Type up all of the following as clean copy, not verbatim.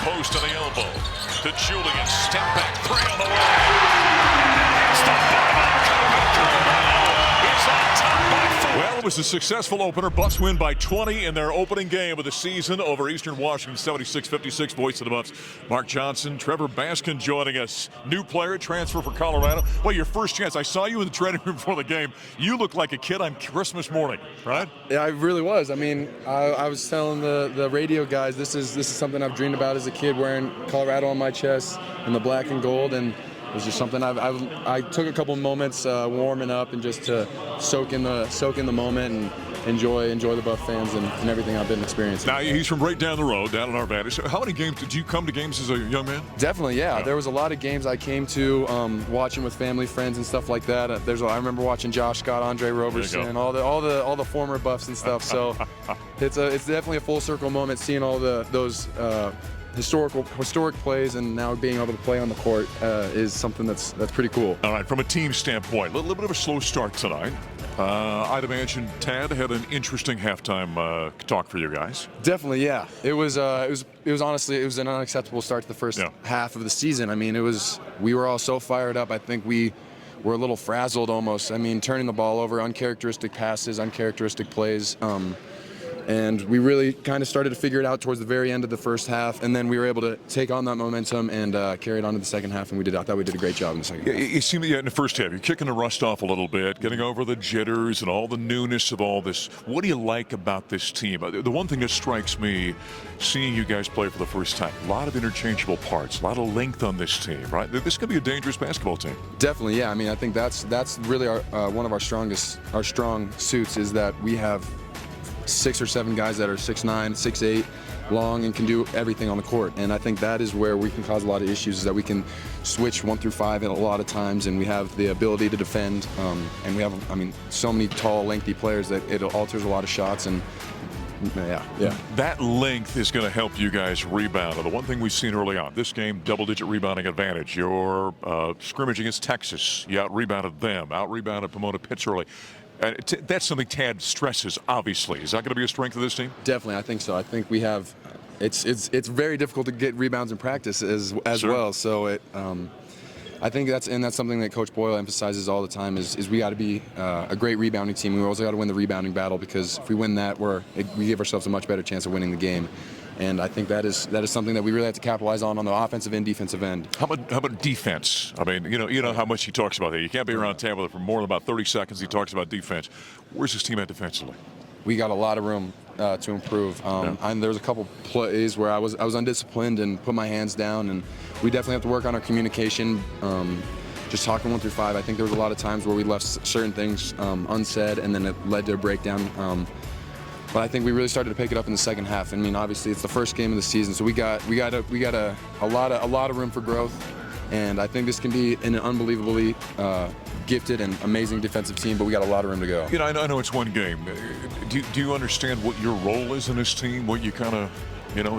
post to the elbow. To Julian. Step back. 3 on the way. It's the bottom. Colorado is on top by 4. Well, it was a successful opener. Buffs win by 20 in their opening game of the season over Eastern Washington, 76-56. Voice of the Buffs, Mark Johnson. Trevor Baskin joining us. New player, transfer for Colorado. Well, your first chance. I saw you in the training room before the game. You look like a kid on Christmas morning, right? Yeah, I really was. I mean, I was telling the radio guys, this is something I've dreamed about as a kid, wearing Colorado on my chest and the black and gold, and it was just something I took a couple moments warming up and just to soak in the moment and enjoy the Buff fans and everything I've been experiencing. Now, he's from right down the road, down in Arvada. So how many games did you come to games as a young man? Definitely, yeah. There was a lot of games I came to watching with family, friends, and stuff like that. I remember watching Josh Scott, Andre Roberson, all the former Buffs and stuff. So it's definitely a full circle moment seeing all those historic plays, and now being able to play on the court is something that's pretty cool. All right, from a team standpoint, a little bit of a slow start tonight. I'd imagine Tad had an interesting halftime talk for you guys. Definitely, yeah. It was honestly an unacceptable start to the first half of the season. I mean, we were all so fired up. I think we were a little frazzled almost. I mean, turning the ball over, uncharacteristic passes, uncharacteristic plays. And we really kind of started to figure it out towards the very end of the first half, and then we were able to take on that momentum and carry it on to the second half, and I thought we did a great job in the second half. It seemed in the first half, you're kicking the rust off a little bit, getting over the jitters and all the newness of all this. What do you like about this team? The one thing that strikes me, seeing you guys play for the first time, a lot of interchangeable parts, a lot of length on this team, right? This could be a dangerous basketball team. Definitely, yeah. I mean, I think that's really one of our strong suits is that we have 6 or 7 guys that are 6'9", 6'8", long, and can do everything on the court. And I think that is where we can cause a lot of issues, is that we can switch 1 through 5 at a lot of times, and we have the ability to defend. And we have, so many tall, lengthy players that it alters a lot of shots. And yeah. That length is going to help you guys rebound. The one thing we've seen early on, this game, double-digit rebounding advantage. Your scrimmage against Texas, you out-rebounded them, out-rebounded Pomona Pitts early. That's something Tad stresses, obviously. Is that going to be a strength of this team? Definitely, I think so. I think we have. It's very difficult to get rebounds in practice as Sure. well. So I think that's something that Coach Boyle emphasizes all the time is we got to be a great rebounding team. We also got to win the rebounding battle, because if we win that, we give ourselves a much better chance of winning the game. And I think that is something that we really have to capitalize on the offensive and defensive end. How about defense? I mean, you know how much he talks about that. You can't be around Tad with it for more than about 30 seconds. He talks about defense. Where's his team at defensively? We got a lot of room to improve. And there was a couple plays where I was undisciplined and put my hands down, and we definitely have to work on our communication. Just talking 1 through 5, I think there was a lot of times where we left certain things unsaid, and then it led to a breakdown. But I think we really started to pick it up in the second half. I mean, obviously it's the first game of the season, so we got a lot of room for growth, and I think this can be an unbelievably gifted and amazing defensive team. But we got a lot of room to go. You know, I know it's one game. Do you understand what your role is in this team? What you kind of,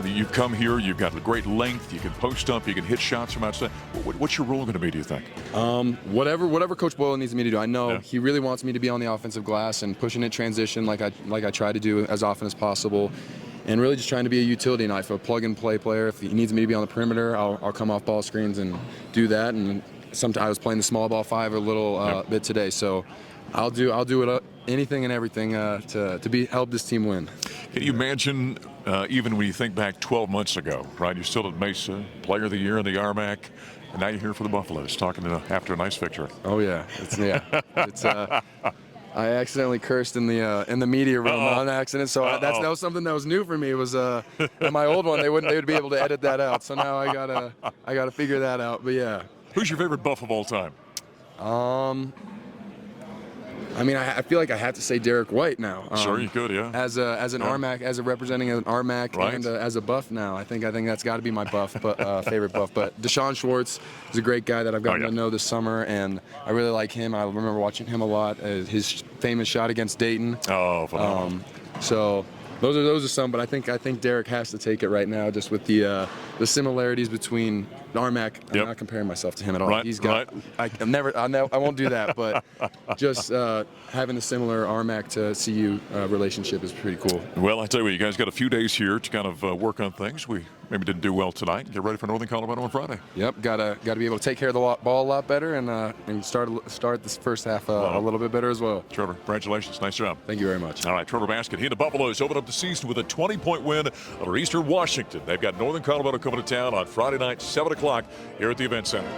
you've come here, you've got great length, you can post up, you can hit shots from outside. What's your role going to be, do you think? Whatever Coach Boyle needs me to do. I know he really wants me to be on the offensive glass and pushing it transition like I try to do as often as possible, and really just trying to be a utility knife, a plug-and-play player. If he needs me to be on the perimeter, I'll come off ball screens and do that. And sometimes I was playing the small ball 5 a little bit today, so I'll do it anything and everything to help this team win. Can you imagine, even when you think back 12 months ago, right? You're still at Mesa, Player of the Year in the RMAC, and now you're here for the Buffaloes, talking after a nice victory. Oh yeah, I accidentally cursed in the media room on accident, so that was something that was new for me. It was in my old one they would be able to edit that out. So now I gotta figure that out. But yeah. Who's your favorite Buff of all time? I mean, I feel like I have to say Derek White now. Sure, you could, yeah. As an RMAC, as representing an RMAC, right. And as a Buff now, I think that's got to be my Buff, favorite Buff. But Deshaun Schwartz is a great guy that I've gotten to know this summer, and I really like him. I remember watching him a lot. His famous shot against Dayton. Oh, phenomenal. So those are some, but I think Derek has to take it right now, just with the similarities between RMAC. I'm not comparing myself to him at all. Right, He's got. I won't do that. But just having a similar RMAC to CU relationship is pretty cool. Well, I tell you what, you guys got a few days here to kind of work on things. We Maybe didn't do well tonight. Get ready for Northern Colorado on Friday. Yep, gotta be able to take care of the ball a lot better and start this first half a little bit better as well. Trevor, congratulations. Nice job. Thank you very much. All right, Trevor Baskin. He and the Buffaloes open up the season with a 20-point win over Eastern Washington. They've got Northern Colorado coming to town on Friday night, 7 o'clock here at the Event Center.